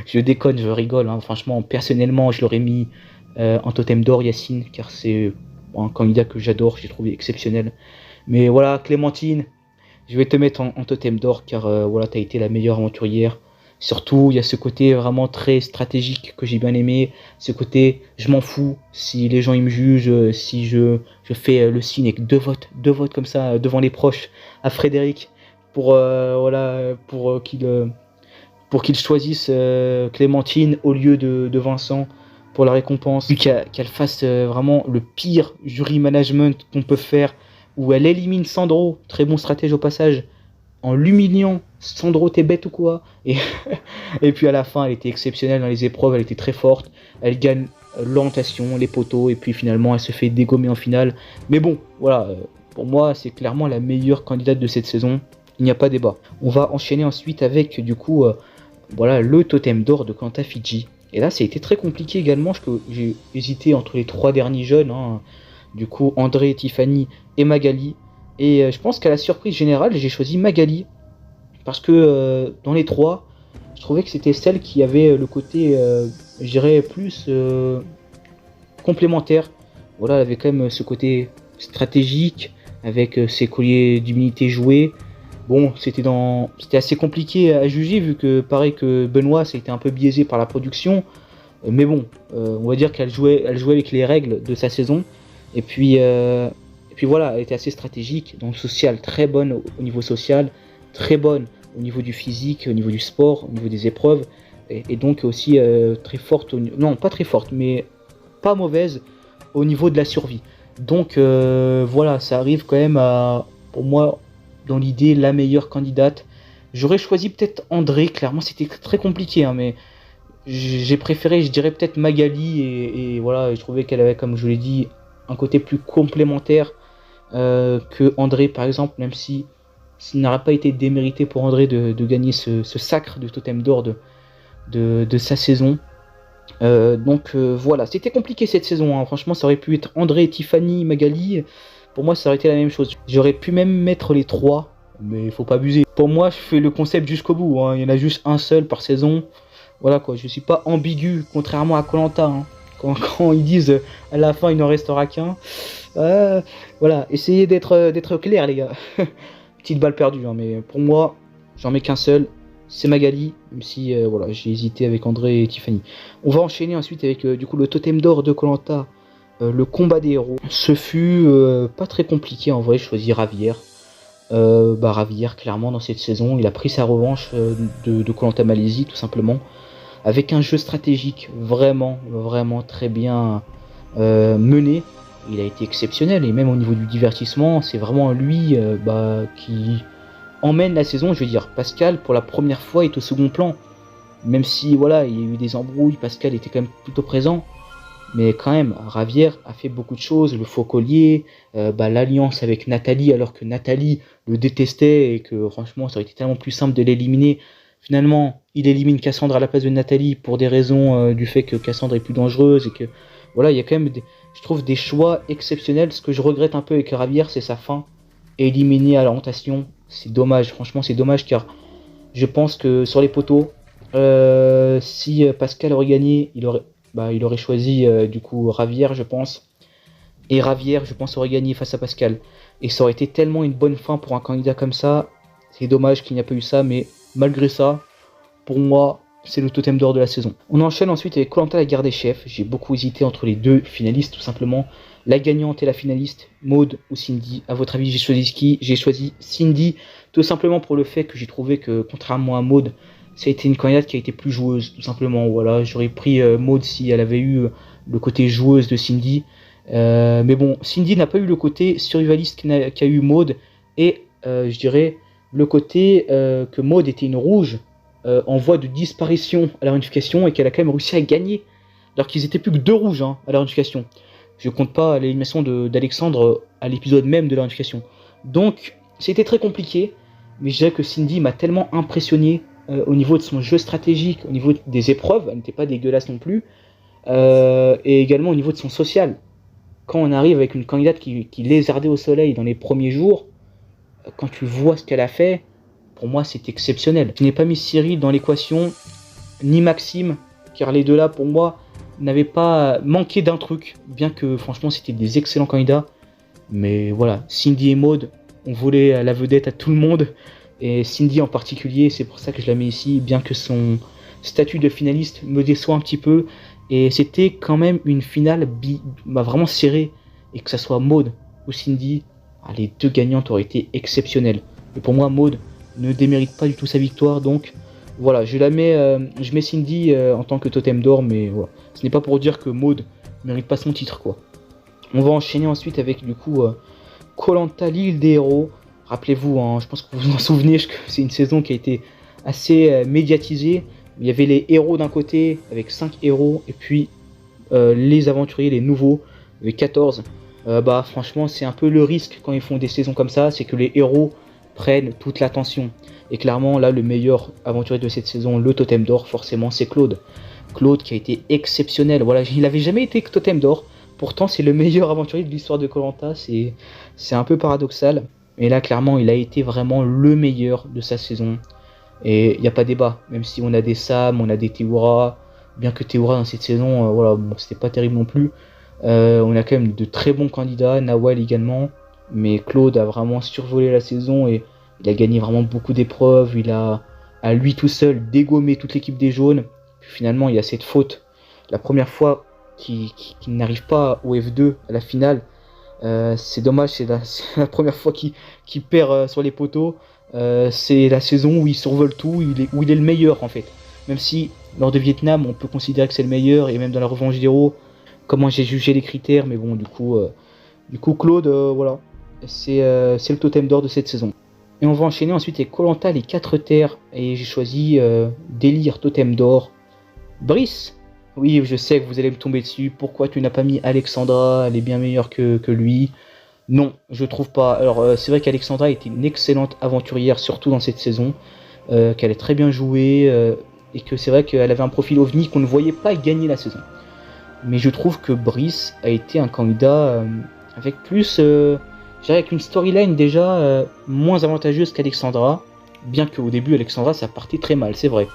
je déconne, je rigole, hein. Franchement, personnellement, je l'aurais mis en totem d'or, Yacine, car c'est un candidat que j'adore, j'ai trouvé exceptionnel. Mais voilà, Clémentine, je vais te mettre en totem d'or, car voilà, tu as été la meilleure aventurière. Surtout, il y a ce côté vraiment très stratégique que j'ai bien aimé. Ce côté, je m'en fous si les gens ils me jugent, si je fais le signe avec deux votes comme ça devant les proches à Frédéric pour voilà pour qu'il choisisse Clémentine au lieu de Vincent pour la récompense. Puis qu'elle fasse vraiment le pire jury management qu'on peut faire, où elle élimine Sandro, très bon stratège au passage, en l'humiliant. Sandro, t'es bête ou quoi? Et puis à la fin, elle était exceptionnelle dans les épreuves, elle était très forte. Elle gagne l'orientation, les poteaux, et puis finalement, elle se fait dégommer en finale. Mais bon, voilà, pour moi, c'est clairement la meilleure candidate de cette saison. Il n'y a pas débat. On va enchaîner ensuite avec, du coup, voilà, le totem d'or de Quanta Fidji. Et là, ça a été très compliqué également, parce que j'ai hésité entre les trois derniers jeunes, hein. Du coup, André, Tiffany et Magali. Et je pense qu'à la surprise générale, j'ai choisi Magali, parce que dans les trois, je trouvais que c'était celle qui avait le côté, je dirais, plus complémentaire. Voilà, elle avait quand même ce côté stratégique, avec ses colliers d'immunité joués. Bon, c'était assez compliqué à juger, vu que pareil que Benoît, ça a été un peu biaisé par la production. Mais bon, on va dire elle jouait avec les règles de sa saison. Et puis voilà, elle était assez stratégique, dans le social, très bonne au niveau social, très bonne au niveau du physique, au niveau du sport, au niveau des épreuves, et donc aussi très forte, non pas très forte, mais pas mauvaise au niveau de la survie. Donc voilà, ça arrive quand même à, pour moi, dans l'idée, la meilleure candidate. J'aurais choisi peut-être André, clairement c'était très compliqué, hein, mais j'ai préféré, je dirais peut-être Magali, et voilà, je trouvais qu'elle avait, comme je l'ai dit, un côté plus complémentaire que André par exemple, même si s'il n'aurait pas été démérité pour André de gagner ce sacre de totem d'or de sa saison. Donc voilà, c'était compliqué cette saison, hein. Franchement, ça aurait pu être André, Tiffany, Magali. Pour moi, ça aurait été la même chose. J'aurais pu même mettre les trois, mais il faut pas abuser. Pour moi, je fais le concept jusqu'au bout, hein. Il y en a juste un seul par saison. Voilà quoi, je suis pas ambigu, contrairement à koh, hein. Quand ils disent à la fin il n'en restera qu'un. Voilà, essayez d'être clair les gars. Petite balle perdue, hein, mais pour moi, j'en mets qu'un seul, c'est Magali, même si voilà, j'ai hésité avec André et Tiffany. On va enchaîner ensuite avec du coup le totem d'or de koh, le combat des héros. Ce fut pas très compliqué en vrai, je choisis Ravière. Ravière, clairement, dans cette saison, il a pris sa revanche de koh Malaisie, tout simplement, avec un jeu stratégique vraiment, vraiment très bien mené. Il a été exceptionnel, et même au niveau du divertissement, c'est vraiment lui qui emmène la saison. Je veux dire, Pascal, pour la première fois, est au second plan. Même si, voilà, il y a eu des embrouilles, Pascal était quand même plutôt présent. Mais quand même, Ravière a fait beaucoup de choses, le faux collier, l'alliance avec Nathalie, alors que Nathalie le détestait, et que franchement, ça aurait été tellement plus simple de l'éliminer. Finalement, il élimine Cassandre à la place de Nathalie pour des raisons du fait que Cassandre est plus dangereuse, et que voilà, il y a quand même, je trouve, des choix exceptionnels. Ce que je regrette un peu avec Ravière, c'est sa fin, éliminée à l'orientation. C'est dommage, franchement, c'est dommage, car je pense que sur les poteaux, si Pascal aurait gagné, il aurait choisi du coup Ravière, je pense. Et Ravière, je pense, aurait gagné face à Pascal. Et ça aurait été tellement une bonne fin pour un candidat comme ça. C'est dommage qu'il n'y a pas eu ça, mais malgré ça, pour moi, c'est le totem d'or de la saison. On enchaîne ensuite avec koh la guerre des chefs. J'ai beaucoup hésité entre les deux finalistes, tout simplement. La gagnante et la finaliste, Maud ou Cindy. À votre avis, j'ai choisi qui? J'ai choisi Cindy, tout simplement pour le fait que j'ai trouvé que, contrairement à Maud, ça a été une candidate qui a été plus joueuse, tout simplement. Voilà, j'aurais pris Maud si elle avait eu le côté joueuse de Cindy. Mais bon, Cindy n'a pas eu le côté survivaliste qu'a eu Maud, et je dirais le côté que Maud était une rouge en voie de disparition à la réunification, et qu'elle a quand même réussi à gagner, alors qu'ils étaient plus que deux rouges hein, à la réunification. Je compte pas l'élimination d'Alexandre à l'épisode même de la réunification. Donc c'était très compliqué, mais je dirais que Cindy m'a tellement impressionné au niveau de son jeu stratégique, au niveau des épreuves, elle n'était pas dégueulasse non plus, et également au niveau de son social. Quand on arrive avec une candidate qui lézardait au soleil dans les premiers jours, quand tu vois ce qu'elle a fait, pour moi c'est exceptionnel. Je n'ai pas mis Cyril dans l'équation, ni Maxime, car les deux là pour moi n'avaient pas manqué d'un truc, bien que franchement c'était des excellents candidats. Mais voilà, Cindy et Maud ont volé la vedette à tout le monde, et Cindy en particulier, c'est pour ça que je la mets ici, bien que son statut de finaliste me déçoit un petit peu, et c'était quand même une finale vraiment serrée, et que ça soit Maud ou Cindy, les deux gagnantes auraient été exceptionnelles. Et pour moi, Maud ne démérite pas du tout sa victoire, donc voilà, je mets Cindy en tant que totem d'or, mais voilà, ce n'est pas pour dire que Maud ne mérite pas son titre, quoi. On va enchaîner ensuite avec du coup koh l'île des héros. Rappelez-vous, hein, je pense que vous vous en souvenez, que c'est une saison qui a été assez médiatisée. Il y avait les héros d'un côté avec 5 héros, et puis les aventuriers, les nouveaux, avec 14. Franchement, c'est un peu le risque quand ils font des saisons comme ça, c'est que les héros prennent toute l'attention. Et clairement, là, le meilleur aventurier de cette saison, le totem d'or, forcément, c'est Claude. Claude qui a été exceptionnel. Voilà, il n'avait jamais été totem d'or. Pourtant, c'est le meilleur aventurier de l'histoire de Koh-Lanta. C'est un peu paradoxal. Mais là, clairement, il a été vraiment le meilleur de sa saison. Et il n'y a pas débat. Même si on a des Sam, on a des Théoura. Bien que Théoura dans cette saison, voilà, bon, c'était pas terrible non plus. On a quand même de très bons candidats. Nawal également. Mais Claude a vraiment survolé la saison et il a gagné vraiment beaucoup d'épreuves. Il a, à lui tout seul, dégommé toute l'équipe des jaunes. Puis finalement, il y a cette faute. La première fois qui n'arrive pas au F2 à la finale. C'est dommage, c'est la première fois qu'il perd sur les poteaux. C'est la saison où il survole tout, où il est le meilleur en fait. Même si lors de Vietnam, on peut considérer que c'est le meilleur, et même dans la revanche d'héros, comment j'ai jugé les critères, mais bon, du coup Claude, voilà, c'est le totem d'or de cette saison. Et on va enchaîner ensuite avec Koh-Lanta, les 4 terres, et j'ai choisi Délire, totem d'or. Brice, oui, je sais que vous allez me tomber dessus. Pourquoi tu n'as pas mis Alexandra? Elle est bien meilleure que lui. Non, je trouve pas. Alors, c'est vrai qu'Alexandra était une excellente aventurière, surtout dans cette saison. Qu'elle a très bien joué. Et que c'est vrai qu'elle avait un profil ovni qu'on ne voyait pas gagner la saison. Mais je trouve que Brice a été un candidat avec plus. Avec une storyline déjà moins avantageuse qu'Alexandra. Bien qu'au début, Alexandra, ça partait très mal, c'est vrai.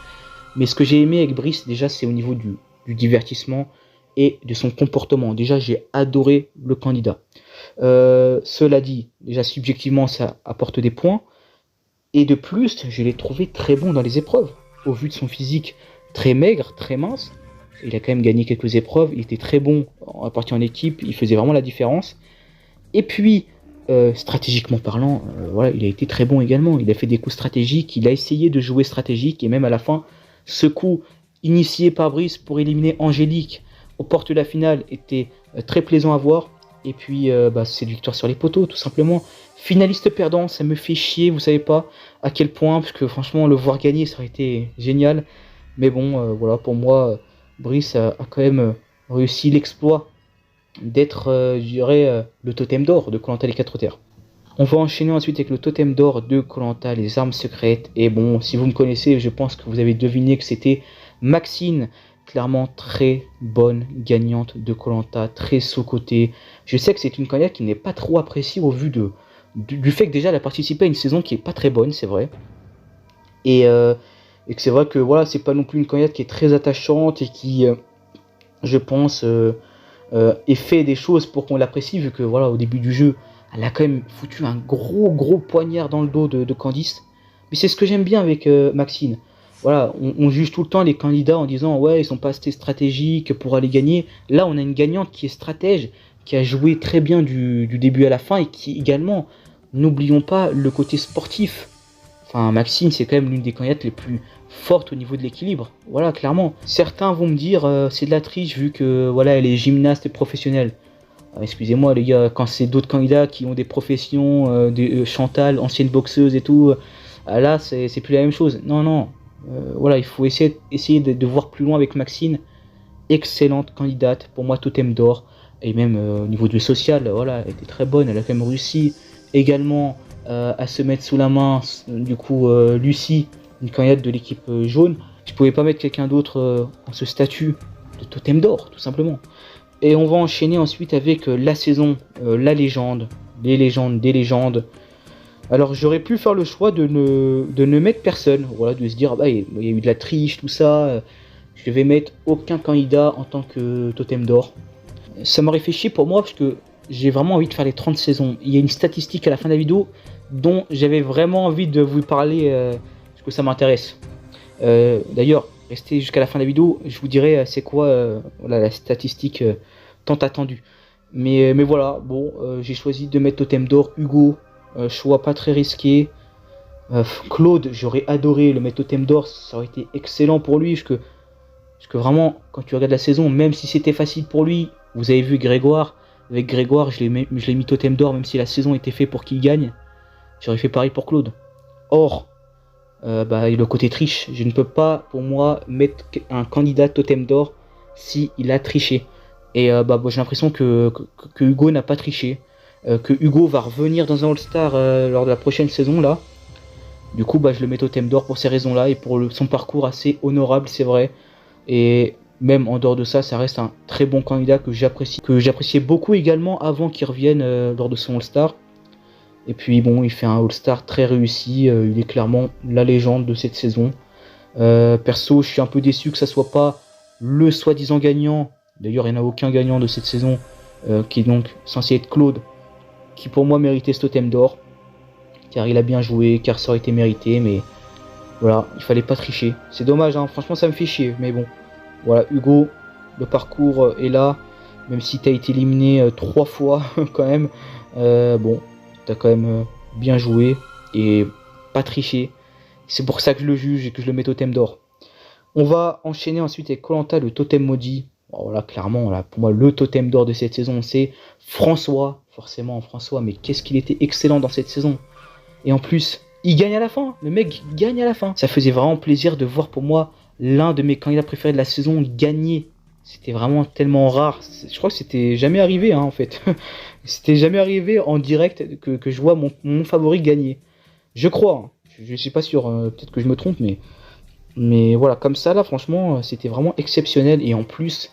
Mais ce que j'ai aimé avec Brice, déjà, c'est au niveau du divertissement et de son comportement. Déjà, j'ai adoré le candidat. Cela dit, déjà subjectivement, ça apporte des points. Et de plus, je l'ai trouvé très bon dans les épreuves. Au vu de son physique très maigre, très mince, il a quand même gagné quelques épreuves. Il était très bon à partir en équipe. Il faisait vraiment la différence. Et puis, stratégiquement parlant, voilà, il a été très bon également. Il a fait des coups stratégiques. Il a essayé de jouer stratégique. Et même à la fin, ce coup initié par Brice pour éliminer Angélique aux portes de la finale était très plaisant à voir. Et puis c'est une victoire sur les poteaux tout simplement. Finaliste perdant, ça me fait chier, vous savez pas à quel point, parce que franchement le voir gagner ça aurait été génial. Mais bon, voilà, pour moi Brice a quand même réussi l'exploit d'être, je dirais, le totem d'or de Koh-Lanta les 4 terres. On va enchaîner ensuite avec le totem d'or de Koh-Lanta, les armes secrètes. Et bon, si vous me connaissez, je pense que vous avez deviné que c'était Maxine, clairement très bonne gagnante de Koh-Lanta, très sous-cotée. Je sais que c'est une candidate qui n'est pas trop appréciée au vu du fait que déjà elle a participé à une saison qui est pas très bonne, c'est vrai. Et que c'est vrai que voilà, c'est pas non plus une candidate qui est très attachante et qui, je pense, ait fait des choses pour qu'on l'apprécie, vu que voilà, au début du jeu, elle a quand même foutu un gros poignard dans le dos de Candice. Mais c'est ce que j'aime bien avec Maxine. Voilà, on juge tout le temps les candidats en disant ouais, ils sont pas assez stratégiques pour aller gagner. Là, on a une gagnante qui est stratège, qui a joué très bien du début à la fin, et qui également, n'oublions pas le côté sportif. Enfin, Maxine, c'est quand même l'une des candidates les plus fortes au niveau de l'équilibre. Voilà, clairement. Certains vont me dire c'est de la triche vu que voilà, elle est gymnaste professionnelle. Excusez-moi les gars, quand c'est d'autres candidats qui ont des professions, Chantal, ancienne boxeuse et tout, là c'est plus la même chose. Non. Voilà, il faut essayer de voir plus loin avec Maxine. Excellente candidate, pour moi totem d'or. Et même au niveau du social, voilà, elle était très bonne. Elle a quand même réussi également à se mettre sous la main, du coup, Lucie, une candidate de l'équipe jaune. Je pouvais pas mettre quelqu'un d'autre en ce statut de totem d'or, tout simplement. Et on va enchaîner ensuite avec la saison, la légende, les légendes, des légendes. Alors j'aurais pu faire le choix de ne mettre personne, voilà, de se dire, ah bah, il y a eu de la triche, tout ça, je vais mettre aucun candidat en tant que totem d'or. Ça m'aurait fait chier pour moi parce que j'ai vraiment envie de faire les 30 saisons. Il y a une statistique à la fin de la vidéo dont j'avais vraiment envie de vous parler parce que ça m'intéresse. D'ailleurs, restez jusqu'à la fin de la vidéo, je vous dirai c'est quoi voilà, la statistique tant attendue. Mais voilà, bon, j'ai choisi de mettre totem d'or Hugo, choix pas très risqué. Claude, j'aurais adoré le mettre totem d'or, ça aurait été excellent pour lui parce que vraiment, quand tu regardes la saison, même si c'était facile pour lui, vous avez vu Grégoire, avec Grégoire, je l'ai mis totem d'or, même si la saison était faite pour qu'il gagne. J'aurais fait pareil pour Claude. Or, bah, le côté triche, je ne peux pas, pour moi, mettre un candidat totem d'or si il a triché. Et bah, j'ai l'impression que Hugo n'a pas triché. Que Hugo va revenir dans un All-Star lors de la prochaine saison, là. Du coup, bah, je le mets totem d'or pour ces raisons-là et pour son parcours assez honorable, c'est vrai. Et même en dehors de ça, ça reste un très bon candidat que j'appréciais beaucoup également avant qu'il revienne lors de son All-Star. Et puis bon, il fait un All-Star très réussi, il est clairement la légende de cette saison. Perso, je suis un peu déçu que ça soit pas le soi-disant gagnant. D'ailleurs, il n'y en a aucun gagnant de cette saison, qui est donc censé être Claude, qui pour moi méritait ce totem d'or. Car il a bien joué, car ça aurait été mérité, mais voilà, il fallait pas tricher. C'est dommage, hein, franchement ça me fait chier, mais bon. Voilà, Hugo, le parcours est là, même si tu as été éliminé 3 fois quand même. Bon, tu as quand même bien joué et pas triché. C'est pour ça que je le juge et que je le mets totem d'or. On va enchaîner ensuite avec koh le totem maudit. Bon, voilà, clairement, là, pour moi, le totem d'or de cette saison, c'est François. Forcément, François, mais qu'est-ce qu'il était excellent dans cette saison. Et en plus, il gagne à la fin. Le mec gagne à la fin. Ça faisait vraiment plaisir de voir pour moi l'un de mes candidats préférés de la saison gagner. C'était vraiment tellement rare. Je crois que c'était jamais arrivé, hein, en fait. C'était jamais arrivé en direct que je vois mon favori gagner. Je crois. Hein. Je suis pas sûr. Peut-être que je me trompe, mais voilà, comme ça, là, franchement, c'était vraiment exceptionnel. Et en plus,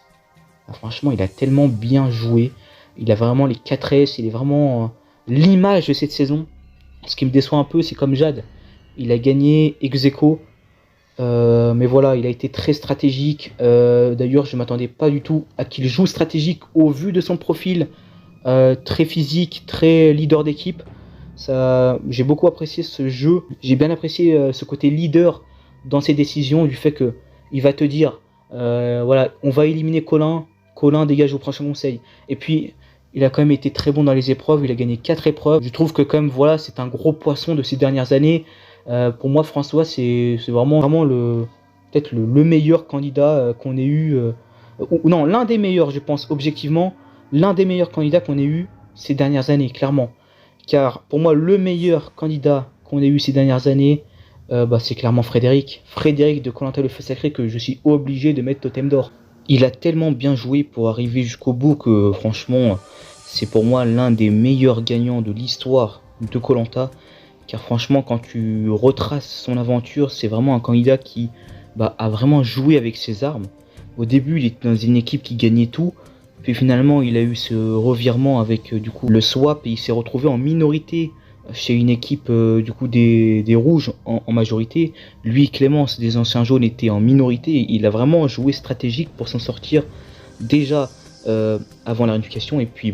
là, franchement, il a tellement bien joué. Il a vraiment les 4S. Il est vraiment l'image de cette saison. Ce qui me déçoit un peu, c'est comme Jade. Il a gagné ex-aequo. Mais voilà, il a été très stratégique. D'ailleurs, je ne m'attendais pas du tout à qu'il joue stratégique au vu de son profil. Très physique, très leader d'équipe. J'ai beaucoup apprécié ce jeu. J'ai bien apprécié ce côté leader dans ses décisions. Du fait que il va te dire, voilà, on va éliminer Colin. Colin dégage au prochain conseil. Et puis, il a quand même été très bon dans les épreuves. Il a gagné 4 épreuves. Je trouve que quand même, voilà, c'est un gros poisson de ces dernières années. Pour moi, François, c'est vraiment peut-être le meilleur candidat qu'on ait eu. Ou non, l'un des meilleurs, je pense, objectivement. L'un des meilleurs candidats qu'on ait eu ces dernières années, clairement. Car pour moi, le meilleur candidat qu'on ait eu ces dernières années, bah, c'est clairement Frédéric. Frédéric de koh le feu sacré que je suis obligé de mettre totem d'or. Il a tellement bien joué pour arriver jusqu'au bout que franchement, c'est pour moi l'un des meilleurs gagnants de l'histoire de koh. Car franchement, quand tu retraces son aventure, c'est vraiment un candidat qui a vraiment joué avec ses armes. Au début, il était dans une équipe qui gagnait tout. Puis finalement, il a eu ce revirement avec du coup le swap et il s'est retrouvé en minorité chez une équipe du coup des rouges en majorité. Lui, Clémence, des anciens jaunes, était en minorité. Il a vraiment joué stratégique pour s'en sortir déjà avant la réunification. Et puis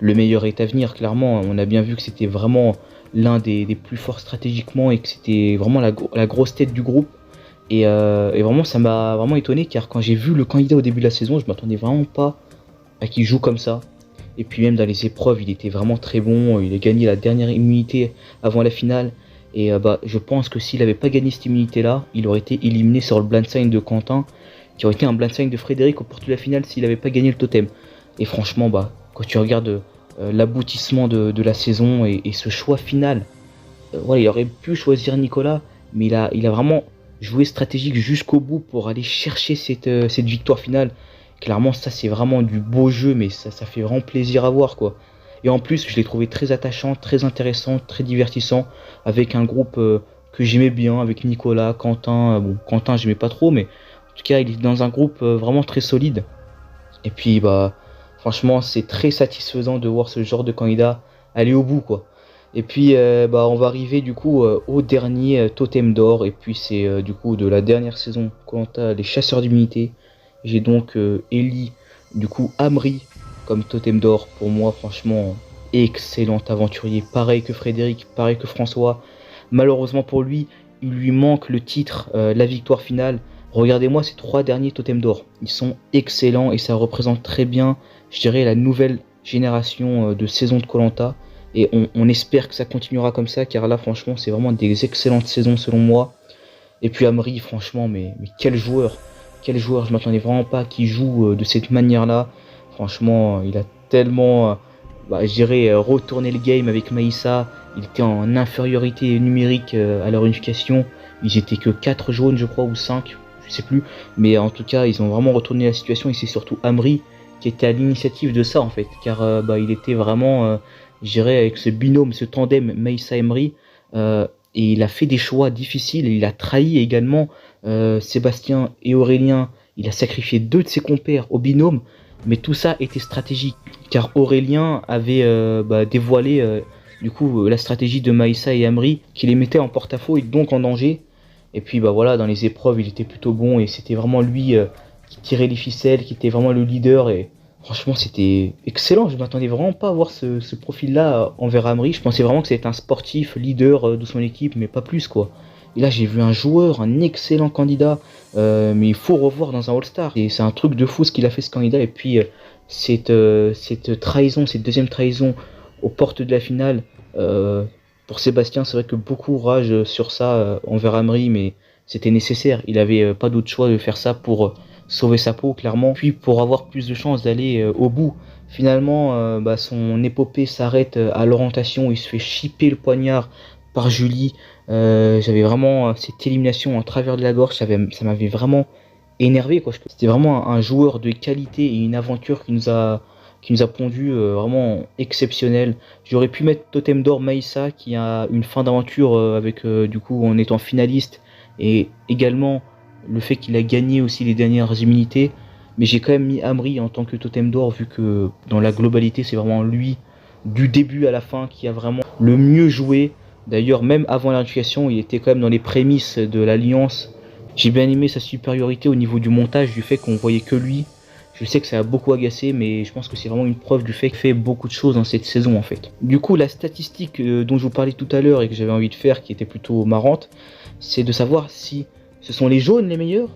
le meilleur est à venir, clairement. On a bien vu que c'était vraiment l'un des plus forts stratégiquement et que c'était vraiment la grosse tête du groupe. Et vraiment, ça m'a vraiment étonné car quand j'ai vu le candidat au début de la saison, je m'attendais vraiment pas à qu'il joue comme ça. Et puis même dans les épreuves, il était vraiment très bon. Il a gagné la dernière immunité avant la finale. Et je pense que s'il n'avait pas gagné cette immunité-là, il aurait été éliminé sur le blind sign de Quentin, qui aurait été un blind sign de Frédéric au porte de la finale s'il n'avait pas gagné le totem. Et franchement, quand tu regardes l'aboutissement de la saison et ce choix final, voilà, il aurait pu choisir Nicolas, mais il a vraiment joué stratégique jusqu'au bout pour aller chercher cette victoire finale. Clairement, ça c'est vraiment du beau jeu, mais ça fait vraiment plaisir à voir, quoi. Et en plus, je l'ai trouvé très attachant, très intéressant, très divertissant, avec un groupe que j'aimais bien, avec Nicolas, Quentin. Bon, Quentin, j'aimais pas trop, mais en tout cas, il est dans un groupe vraiment très solide. Et puis, franchement, c'est très satisfaisant de voir ce genre de candidat aller au bout, quoi. Et puis on va arriver du coup au dernier totem d'or. Et puis c'est du coup de la dernière saison koh les chasseurs d'immunité. J'ai donc Ellie, du coup Amri comme totem d'or. Pour moi franchement excellent aventurier. Pareil que Frédéric, pareil que François. Malheureusement pour lui, il lui manque le titre, la victoire finale. Regardez-moi ces 3 derniers totems d'or. Ils sont excellents et ça représente très bien, je dirais, la nouvelle génération de saison de koh. Et on espère que ça continuera comme ça, car là, franchement, c'est vraiment des excellentes saisons selon moi. Et puis Amri, franchement, mais quel joueur! Quel joueur! Je m'attendais vraiment pas qu'il joue de cette manière-là. Franchement, il a tellement, je dirais, retourné le game avec Maïssa. Il était en infériorité numérique à leur unification. Ils étaient que 4 jaunes, je crois, ou 5, je sais plus. Mais en tout cas, ils ont vraiment retourné la situation. Et c'est surtout Amri qui était à l'initiative de ça, en fait. Car il était vraiment... je dirais avec ce binôme, ce tandem Maïssa Emery, et il a fait des choix difficiles, et il a trahi également Sébastien et Aurélien. Il a sacrifié 2 de ses compères au binôme, mais tout ça était stratégique, car Aurélien avait dévoilé du coup la stratégie de Maïssa et Emery, qui les mettait en porte-à-faux et donc en danger. Et puis voilà, dans les épreuves, il était plutôt bon, et c'était vraiment lui qui tirait les ficelles, qui était vraiment le leader. Et franchement, c'était excellent. Je m'attendais vraiment pas à voir ce profil-là envers Amri. Je pensais vraiment que c'était un sportif, leader de son équipe, mais pas plus, quoi. Et là, j'ai vu un joueur, un excellent candidat, mais il faut revoir dans un All-Star. Et c'est un truc de fou ce qu'il a fait, ce candidat. Et puis, cette trahison, cette deuxième trahison aux portes de la finale, pour Sébastien, c'est vrai que beaucoup ragent sur ça envers Amri, mais c'était nécessaire. Il avait pas d'autre choix de faire ça pour sauver sa peau, clairement, puis pour avoir plus de chances d'aller au bout. Finalement, son épopée s'arrête à l'orientation. Il se fait chipper le poignard par Julie. J'avais vraiment cette élimination en travers de la gorge, ça m'avait vraiment énervé, quoi. C'était vraiment un joueur de qualité et une aventure qui nous a pondu vraiment exceptionnel. J'aurais pu mettre Totem d'Or Maïssa, qui a une fin d'aventure avec du coup en étant finaliste, et également le fait qu'il a gagné aussi les dernières immunités. Mais j'ai quand même mis Amri en tant que Totem d'Or, vu que dans la globalité c'est vraiment lui du début à la fin qui a vraiment le mieux joué. D'ailleurs, même avant l'unification, il était quand même dans les prémices de l'alliance. J'ai bien aimé sa supériorité au niveau du montage, du fait qu'on voyait que lui. Je sais que ça a beaucoup agacé, mais je pense que c'est vraiment une preuve du fait qu'il fait beaucoup de choses dans cette saison, en fait. Du coup, la statistique dont je vous parlais tout à l'heure et que j'avais envie de faire, qui était plutôt marrante, c'est de savoir si ce sont les jaunes les meilleurs,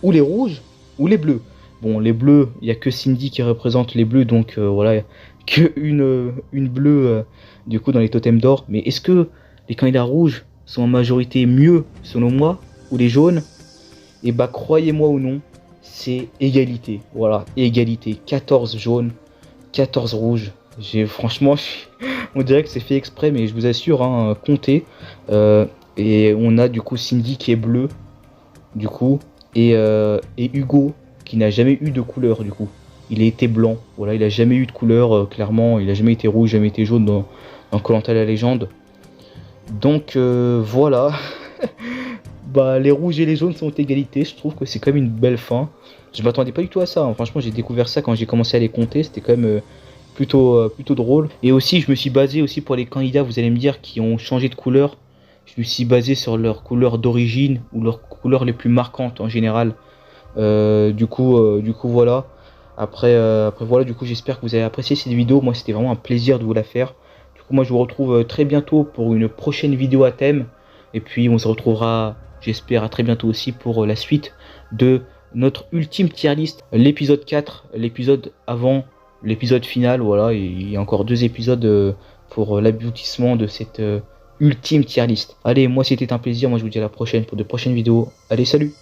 ou les rouges, ou les bleus. Bon, les bleus, il n'y a que Cindy qui représente les bleus, donc voilà, que une bleue du coup dans les totems d'or. Mais est-ce que les candidats rouges sont en majorité mieux, selon moi, ou les jaunes? Et croyez-moi ou non, c'est égalité. Voilà, égalité. 14 jaunes, 14 rouges. Franchement, on dirait que c'est fait exprès, mais je vous assure, hein, comptez. Et on a du coup Cindy qui est bleu, du coup, et Hugo qui n'a jamais eu de couleur, du coup. Il a été blanc, voilà, il a jamais eu de couleur, clairement, il a jamais été rouge, jamais été jaune dans koh la légende. Donc voilà. Les rouges et les jaunes sont égalité, je trouve que c'est quand même une belle fin. Je m'attendais pas du tout à ça, hein. Franchement j'ai découvert ça quand j'ai commencé à les compter, c'était quand même plutôt drôle. Et aussi je me suis basé aussi pour les candidats, vous allez me dire, qui ont changé de couleur. Je me suis basé sur leur couleur d'origine ou leurs couleurs les plus marquantes en général. Du coup voilà. Après voilà, du coup j'espère que vous avez apprécié cette vidéo. Moi c'était vraiment un plaisir de vous la faire. Du coup moi je vous retrouve très bientôt pour une prochaine vidéo à thème. Et puis on se retrouvera, j'espère, à très bientôt aussi pour la suite de notre ultime tier list, l'épisode 4, l'épisode avant l'épisode final. Voilà, et il y a encore 2 épisodes pour l'aboutissement de cette ultime tier list. Allez, moi c'était un plaisir, moi je vous dis à la prochaine pour de prochaines vidéos. Allez, salut!